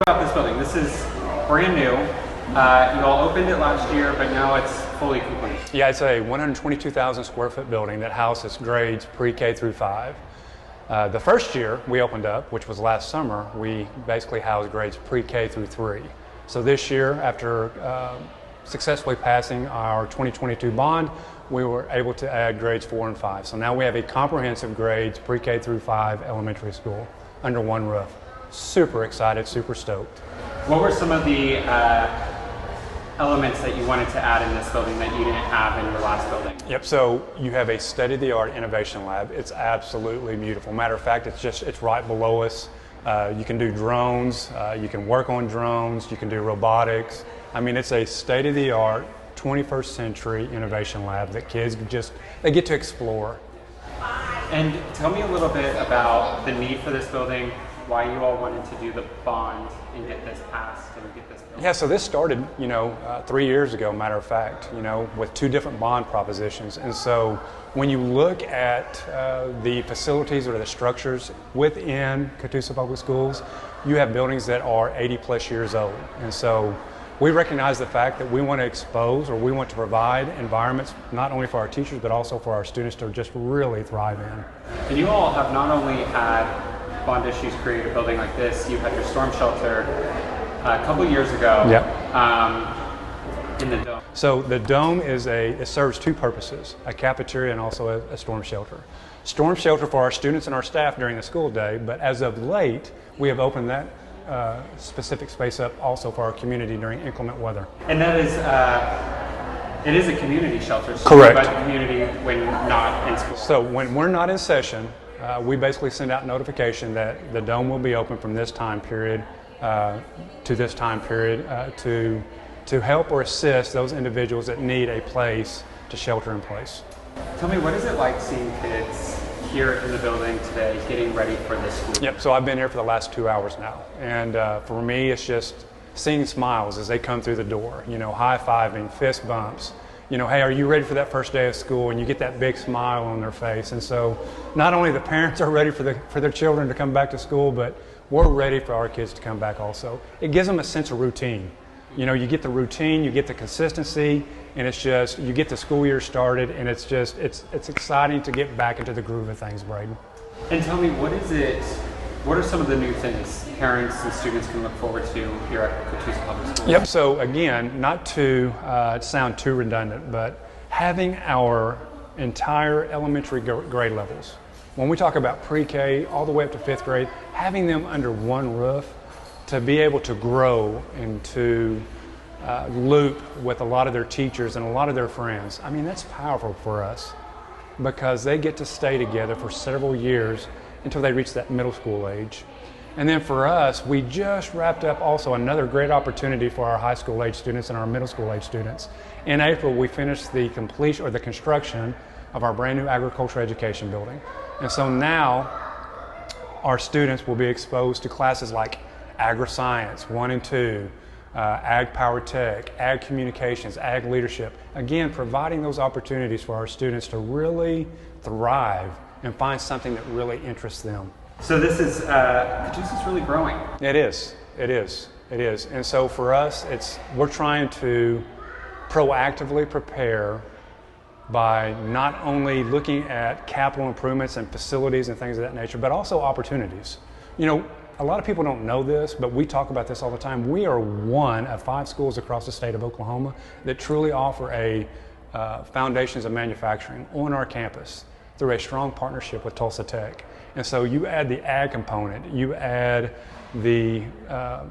About this building. This is brand new. You all opened it last year, but now it's fully complete. Yeah, it's a 122,000 square foot building that houses grades pre-K through 5. The first year we opened up, which was last summer, we basically housed grades pre-K through 3. So this year, after successfully passing our 2022 bond, we were able to add grades 4 and 5. So now we have a comprehensive grades pre-K through 5 elementary school under one roof. Super excited, super stoked. What were some of the elements that you wanted to add in this building that you didn't have in your last building? Yep, so you have a state-of-the-art innovation lab. It's absolutely beautiful. Matter of fact, it's right below us. You can do drones, you can work on drones, you can do robotics. I mean, it's a state-of-the-art 21st century innovation lab that kids they get to explore. And tell me a little bit about the need for this building, why you all wanted to do the bond and get this passed and get this built. Yeah, so this started, 3 years ago, matter of fact, with 2 different bond propositions. And so when you look at the facilities or the structures within Catoosa Public Schools, you have buildings that are 80 plus years old. And so we recognize the fact that we want to expose, or we want to provide environments not only for our teachers but also for our students to just really thrive in. And you all have not only had bond issues create a building like this, you had your storm shelter a couple years ago. Yep. In the dome. So the dome it serves 2 purposes, a cafeteria and also a storm shelter. Storm shelter for our students and our staff during the school day, but as of late, we have opened that specific space up also for our community during inclement weather. And that is, it is a community shelter. So correct. By the community when not in school. So when we're not in session, we basically send out notification that the dome will be open from this time period to this time period to help or assist those individuals that need a place to shelter in place. Tell me, what is it like seeing kids here in the building today getting ready for this school? Yep, so I've been here for the last 2 hours now. And for me, it's just seeing smiles as they come through the door, high-fiving, fist bumps. Hey, are you ready for that first day of school? And you get that big smile on their face. And so not only the parents are ready for their children to come back to school, but we're ready for our kids to come back also. It gives them a sense of routine. You get the routine, you get the consistency, and it's just, you get the school year started, and it's exciting to get back into the groove of things, Braden. And tell me, what are some of the new things parents and students can look forward to here at Catoosa Public Schools? Yep, so again, not to sound too redundant, but having our entire elementary grade levels, when we talk about pre-K all the way up to 5th grade, having them under one roof to be able to grow and to loop with a lot of their teachers and a lot of their friends, I mean, that's powerful for us because they get to stay together for several years until they reach that middle school age. And then for us, we just wrapped up also another great opportunity for our high school age students and our middle school age students. In April, we finished the completion or the construction of our brand new agriculture education building. And so now our students will be exposed to classes like agri-science 1 and 2, ag power tech, ag communications, ag leadership. Again, providing those opportunities for our students to really thrive and find something that really interests them. So this is, Catoosa's really growing. It is. And so for us, we're trying to proactively prepare by not only looking at capital improvements and facilities and things of that nature, but also opportunities. A lot of people don't know this, but we talk about this all the time. We are one of 5 schools across the state of Oklahoma that truly offer a foundations of manufacturing on our campus through a strong partnership with Tulsa Tech. And so you add the ag component, you add the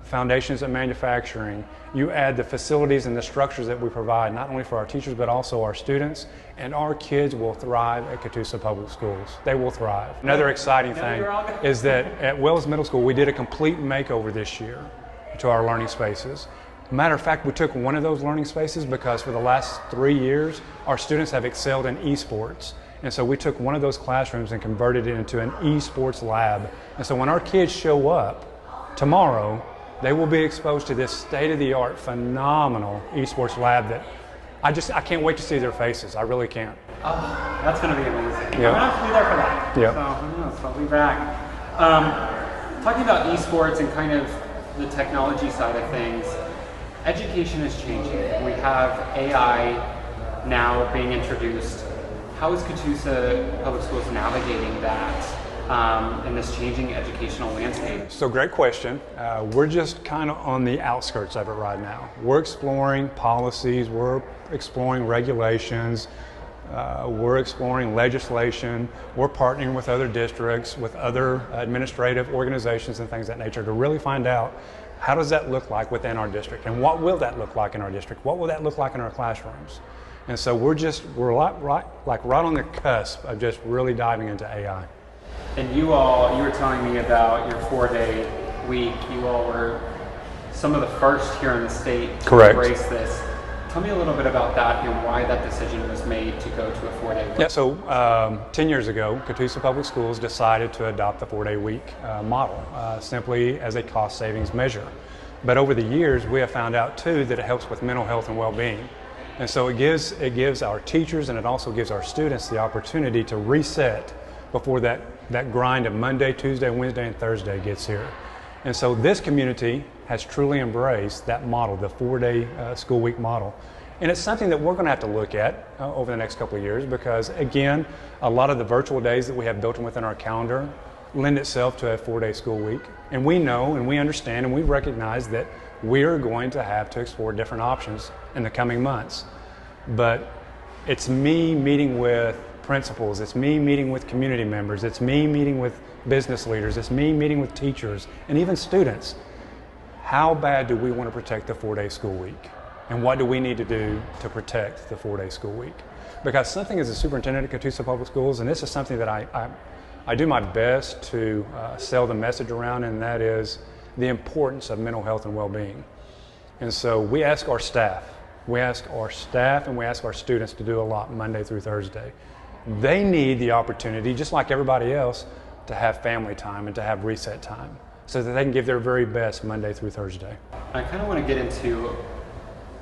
foundations of manufacturing, you add the facilities and the structures that we provide, not only for our teachers, but also our students, and our kids will thrive at Catoosa Public Schools. They will thrive. Another exciting thing is that at Wells Middle School, we did a complete makeover this year to our learning spaces. Matter of fact, we took one of those learning spaces because for the last 3 years, our students have excelled in esports. And so we took one of those classrooms and converted it into an esports lab. And so when our kids show up tomorrow, they will be exposed to this state-of-the-art, phenomenal esports lab that I can't wait to see their faces. I really can't. Oh, that's going to be amazing. Yep. I'm going to have to be there for that. Yep. So who knows, I'll be back. Talking about esports and kind of the technology side of things, education is changing. We have AI now being introduced. How is Catoosa Public Schools navigating that in this changing educational landscape? So great question. We're just kind of on the outskirts of it right now. We're exploring policies, we're exploring regulations, we're exploring legislation, we're partnering with other districts, with other administrative organizations and things of that nature to really find out how does that look like within our district and what will that look like in our district, what will that look like in our classrooms. And so we're right on the cusp of just really diving into AI. And you were telling me about your 4-day week. You all were some of the first here in the state to Correct. embrace this. Tell me a little bit about that and why that decision was made to go to a 4-day week. Yeah, so 10 years ago, Catoosa Public Schools decided to adopt the 4-day week model, simply as a cost savings measure. But over the years, we have found out too that it helps with mental health and well-being. And so it gives our teachers and it also gives our students the opportunity to reset before that grind of Monday, Tuesday, Wednesday, and Thursday gets here. And so this community has truly embraced that model, the 4-day school week model. And it's something that we're going to have to look at over the next couple of years because, again, a lot of the virtual days that we have built in within our calendar lend itself to a 4-day school week. And we know and we understand and we recognize that we're going to have to explore different options in the coming months. But it's me meeting with principals, it's me meeting with community members, it's me meeting with business leaders, it's me meeting with teachers and even students. How bad do we want to protect the 4-day school week? And what do we need to do to protect the 4-day school week? Because something as a superintendent at Catoosa Public Schools, and this is something that I do my best to sell the message around, and that is the importance of mental health and well-being. And so we ask our staff and we ask our students to do a lot Monday through Thursday. They need the opportunity, just like everybody else, to have family time and to have reset time so that they can give their very best Monday through Thursday. I kind of want to get into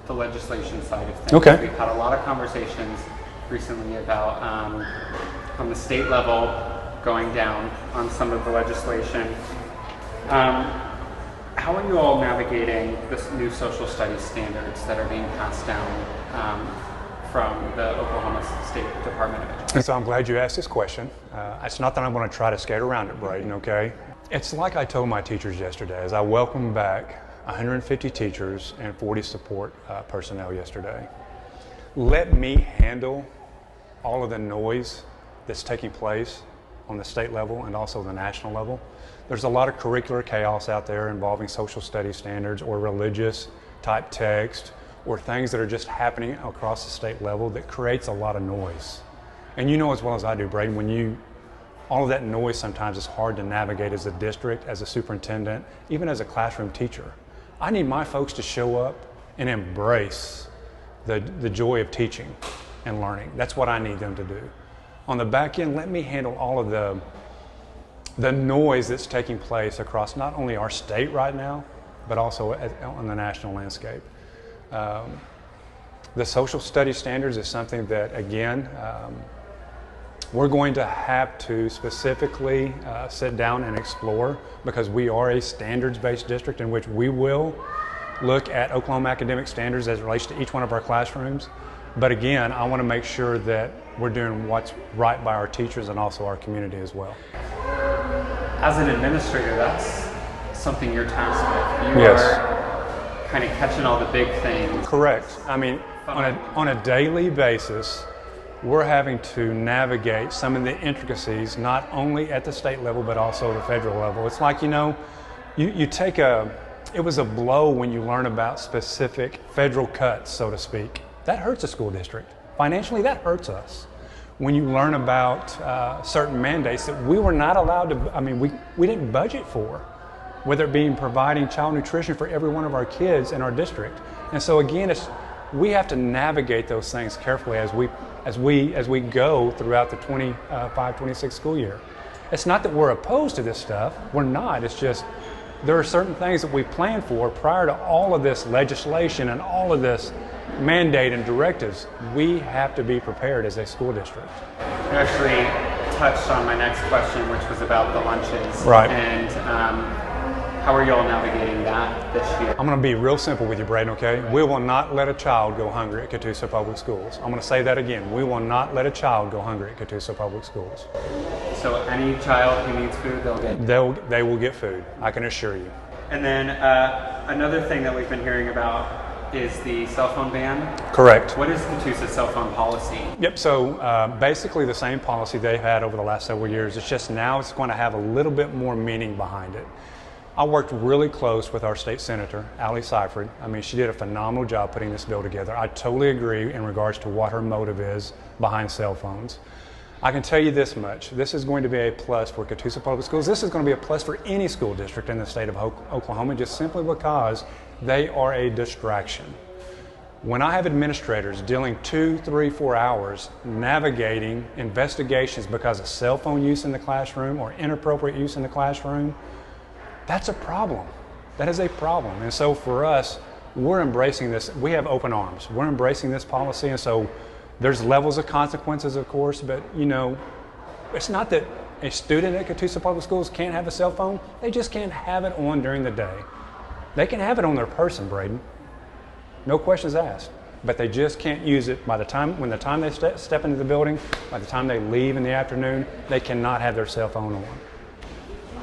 the legislation side of things. Okay. We've had a lot of conversations recently about on the state level going down on some of the legislation. How are you all navigating this new social studies standards that are being passed down from the Oklahoma State Department of Education? And so I'm glad you asked this question. It's not that I'm going to try to skate around it, Braden, okay? It's like I told my teachers yesterday as I welcomed back 150 teachers and 40 support personnel yesterday. Let me handle all of the noise that's taking place on the state level and also the national level. There's a lot of curricular chaos out there involving social studies standards or religious type text or things that are just happening across the state level that creates a lot of noise. And you know as well as I do, Braden, all of that noise sometimes is hard to navigate as a district, as a superintendent, even as a classroom teacher. I need my folks to show up and embrace the joy of teaching and learning. That's what I need them to do. On the back end, let me handle all of the noise that's taking place across not only our state right now, but also on the national landscape. The social studies standards is something that, again, we're going to have to specifically sit down and explore because we are a standards-based district in which we will look at Oklahoma academic standards as it relates to each one of our classrooms. But again, I want to make sure that we're doing what's right by our teachers and also our community as well. As an administrator, that's something you're tasked with. You Yes. are kind of catching all the big things. Correct. I mean, on a daily basis, we're having to navigate some of the intricacies, not only at the state level, but also the federal level. It's like, you take it was a blow when you learn about specific federal cuts, so to speak. That hurts a school district. Financially, that hurts us. When you learn about certain mandates that we were not allowed to, we didn't budget for, whether it be providing child nutrition for every one of our kids in our district. And so again, we have to navigate those things carefully as we go throughout the 25-26 school year. It's not that we're opposed to this stuff. We're not. It's just there are certain things that we plan for prior to all of this legislation and all of this mandate and directives. We have to be prepared as a school district. You actually touched on my next question, which was about the lunches. Right. And How are you all navigating that this year? I'm going to be real simple with you, Braden, okay? We will not let a child go hungry at Catoosa Public Schools. I'm going to say that again. We will not let a child go hungry at Catoosa Public Schools. So any child who needs food, they'll get? They will get food, I can assure you. And then another thing that we've been hearing about is the cell phone ban. Correct. What is Catoosa's cell phone policy? Yep, so basically the same policy they've had over the last several years. It's just now it's going to have a little bit more meaning behind it. I worked really close with our state senator, Allie Seifert. I mean, she did a phenomenal job putting this bill together. I totally agree in regards to what her motive is behind cell phones. I can tell you this much. This is going to be a plus for Catoosa Public Schools. This is going to be a plus for any school district in the state of Oklahoma, just simply because they are a distraction. When I have administrators dealing 2, 3, 4 hours navigating investigations because of cell phone use in the classroom or inappropriate use in the classroom, that's a problem. That is a problem. And so for us, we're embracing this. We have open arms. We're embracing this policy. And so there's levels of consequences, of course, but you know, it's not that a student at Catoosa Public Schools can't have a cell phone. They just can't have it on during the day. They can have it on their person, Braden. No questions asked. But they just can't use it when the time they step into the building, by the time they leave in the afternoon, they cannot have their cell phone on.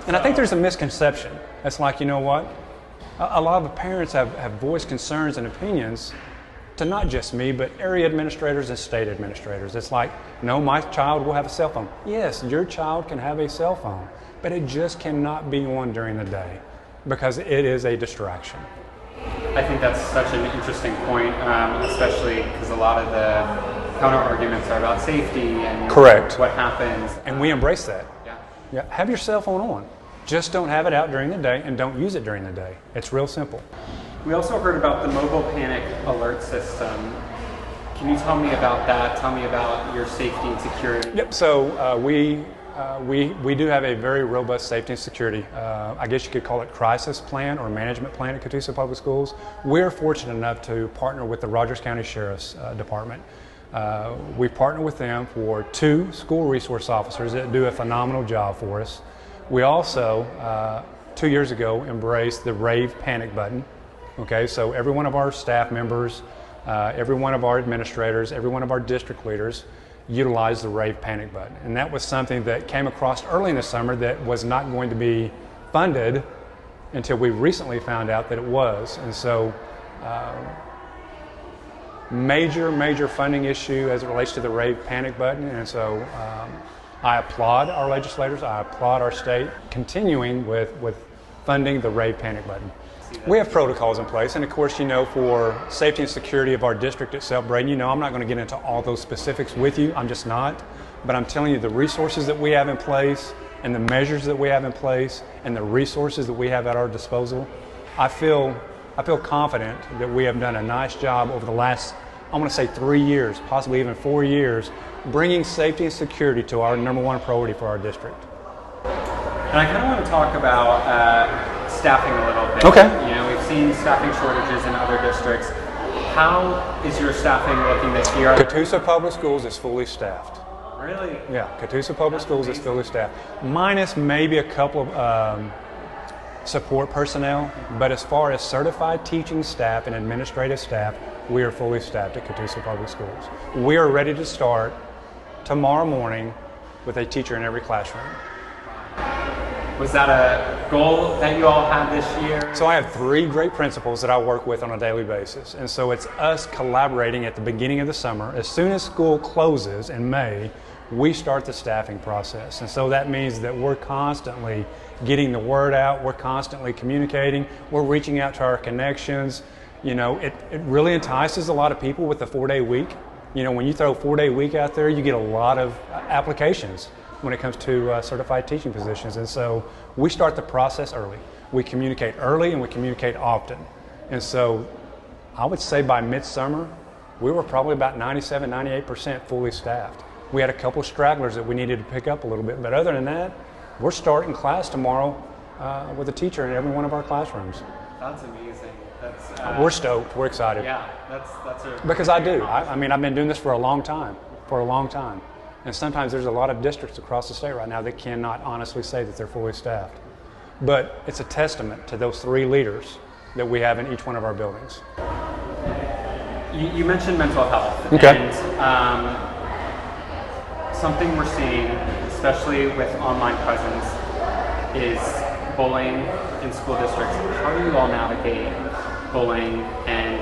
And I think there's a misconception. It's like, you know what? A lot of parents have voiced concerns and opinions to not just me, but area administrators and state administrators. It's like, no, my child will have a cell phone. Yes, your child can have a cell phone, but it just cannot be on during the day because it is a distraction. I think that's such an interesting point, especially because a lot of the counter arguments are about safety and Correct. What happens. And we embrace that. Yeah. Have your cell phone on. Just don't have it out during the day and don't use it during the day. It's real simple. We also heard about the mobile panic alert system. Can you tell me about that? Tell me about your safety and security. Yep, so we do have a very robust safety and security, I guess you could call it crisis plan or management plan at Catoosa Public Schools. We're fortunate enough to partner with the Rogers County Sheriff's Department. We partner with them for 2 school resource officers that do a phenomenal job for us. We also, 2 years ago, embraced the rave panic button. Okay, so every one of our staff members, every one of our administrators, every one of our district leaders utilized the rave panic button. And that was something that came across early in the summer that was not going to be funded until we recently found out that it was. And so major funding issue as it relates to the rave panic button. And so I applaud our legislators, I applaud our state continuing with funding the rave panic button. We have protocols in place, and of course, you know, for safety and security of our district itself, Braden, you know, I'm not going to get into all those specifics with you, I'm just not, but I'm telling you the resources that we have in place and the measures that we have in place and the resources that we have at our disposal, I feel confident that we have done a nice job over the last, I want to say 3 years, possibly even 4 years, bringing safety and security to our #1 priority for our district. And I kind of want to talk about staffing a little bit. Okay. You know, we've seen staffing shortages in other districts. How is your staffing looking this year? Catoosa Public Schools is fully staffed. Really? Yeah, Catoosa Public Schools is fully staffed, minus maybe a couple of support personnel, but as far as certified teaching staff and administrative staff, we are fully staffed at Catoosa Public Schools. We are ready to start tomorrow morning with a teacher in every classroom. Was that a goal that you all had this year? So I have 3 great principals that I work with on a daily basis. And so it's us collaborating at the beginning of the summer. As soon as school closes in May, we start the staffing process. And so that means that we're constantly getting the word out, we're constantly communicating, we're reaching out to our connections. You know, it really entices a lot of people with the 4-day week. You know, when you throw a 4-day week out there, you get a lot of applications when it comes to certified teaching positions. And so we start the process early. We communicate early and we communicate often. And so I would say by midsummer, we were probably about 97, 98% fully staffed. We had a couple stragglers that we needed to pick up a little bit, but other than that, we're starting class tomorrow with a teacher in every one of our classrooms. That's amazing. We're stoked, we're excited. Yeah, that's a... Because I do. I mean, I've been doing this for a long time. And sometimes there's a lot of districts across the state right now that cannot honestly say that they're fully staffed. but it's a testament to those 3 leaders that we have in each one of our buildings. You mentioned mental health, Okay. and something we're seeing, especially with online presence, is bullying in school districts. How do you all navigate bullying and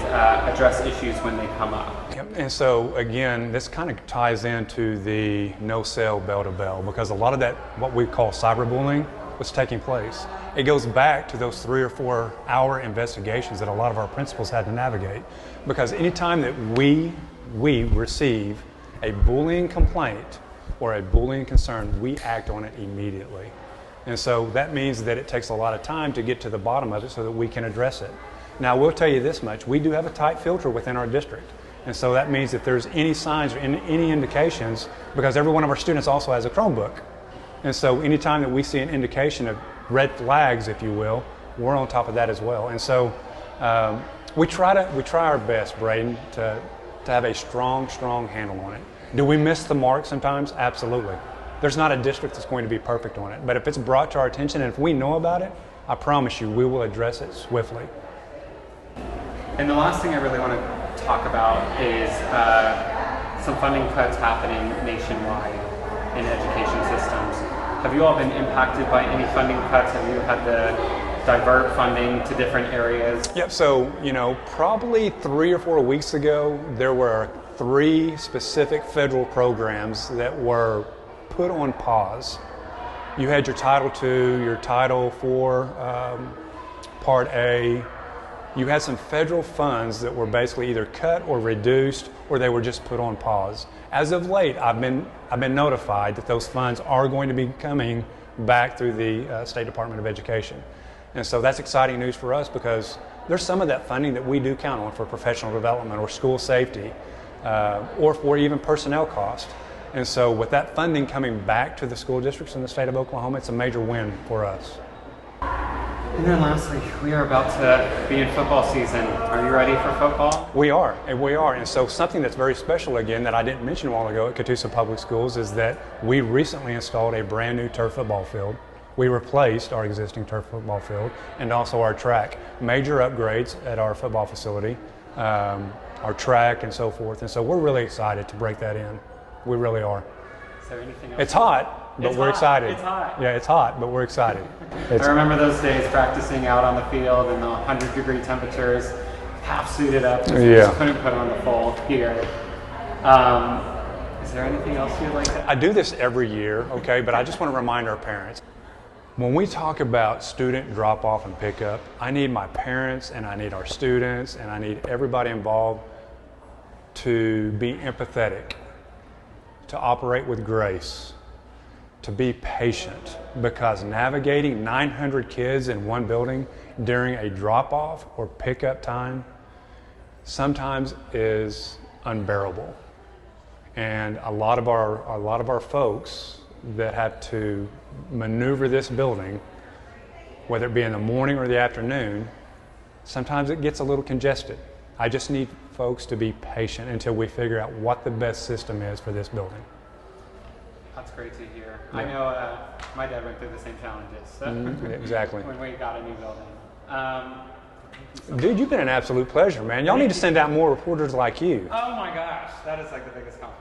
address issues when they come up? Yep. And so again, this kind of ties into the no sale bell to bell, because a lot of that, what we call cyberbullying, was taking place. It goes back to those 3 or 4 hour investigations that a lot of our principals had to navigate. Because anytime that we receive a bullying complaint or a bullying concern, we act on it immediately. And so that means that it takes a lot of time to get to the bottom of it so that we can address it. Now, we'll tell you this much, we do have a tight filter within our district. And so that means if there's any signs or any indications, because every one of our students also has a Chromebook. And so anytime that we see an indication of red flags, if you will, we're on top of that as well. And so we try our best, Braden, to have a strong handle on it. Do we miss the mark sometimes? Absolutely. There's not a district that's going to be perfect on it. But if it's brought to our attention and if we know about it, I promise you we will address it swiftly. And the last thing I really want to talk about is some funding cuts happening nationwide in education systems. Have you all been impacted by any funding cuts? Have you had to divert funding to different areas? Yep, so, probably 3 or 4 weeks ago, there were 3 specific federal programs that were put on pause. You had your Title II, your Title IV, Part A. You had some federal funds that were basically either cut or reduced, or they were just put on pause. As of late, I've been notified that those funds are going to be coming back through the State Department of Education. And so that's exciting news for us, because there's some of that funding that we do count on for professional development or school safety, or for even personnel cost. And so with that funding coming back to the school districts in the state of Oklahoma, it's a major win for us. And then lastly, we are about to be in football season. Are you ready for football? We are. And so something that's very special, again, that I didn't mention a while ago at Catoosa Public Schools is that we recently installed a brand new turf football field. We replaced our existing turf football field and also our track. Major upgrades at our football facility, our track and so forth. And so we're really excited to break that in. We really are. Is there anything else? It's hot, but we're excited. It's hot. Yeah, it's hot, but we're excited. I remember those days practicing out on the field in the 100-degree temperatures, half suited up, because we just couldn't put on the full gear. Is there anything else you'd like to add? I do this every year, okay, but I just want to remind our parents. When we talk about student drop-off and pickup, I need my parents and I need our students and I need everybody involved to be empathetic, to operate with grace, to be patient, because navigating 900 kids in one building during a drop-off or pickup time sometimes is unbearable. And a lot of our folks that have to maneuver this building, whether it be in the morning or the afternoon, sometimes it gets a little congested. I just need folks to be patient until we figure out what the best system is for this building. That's great to hear. Yeah. I know my dad went through the same challenges. So Exactly. when we got a new building. Dude, you've been an absolute pleasure, man. Y'all need to send out more reporters like you. Oh my gosh, that is like the biggest compliment.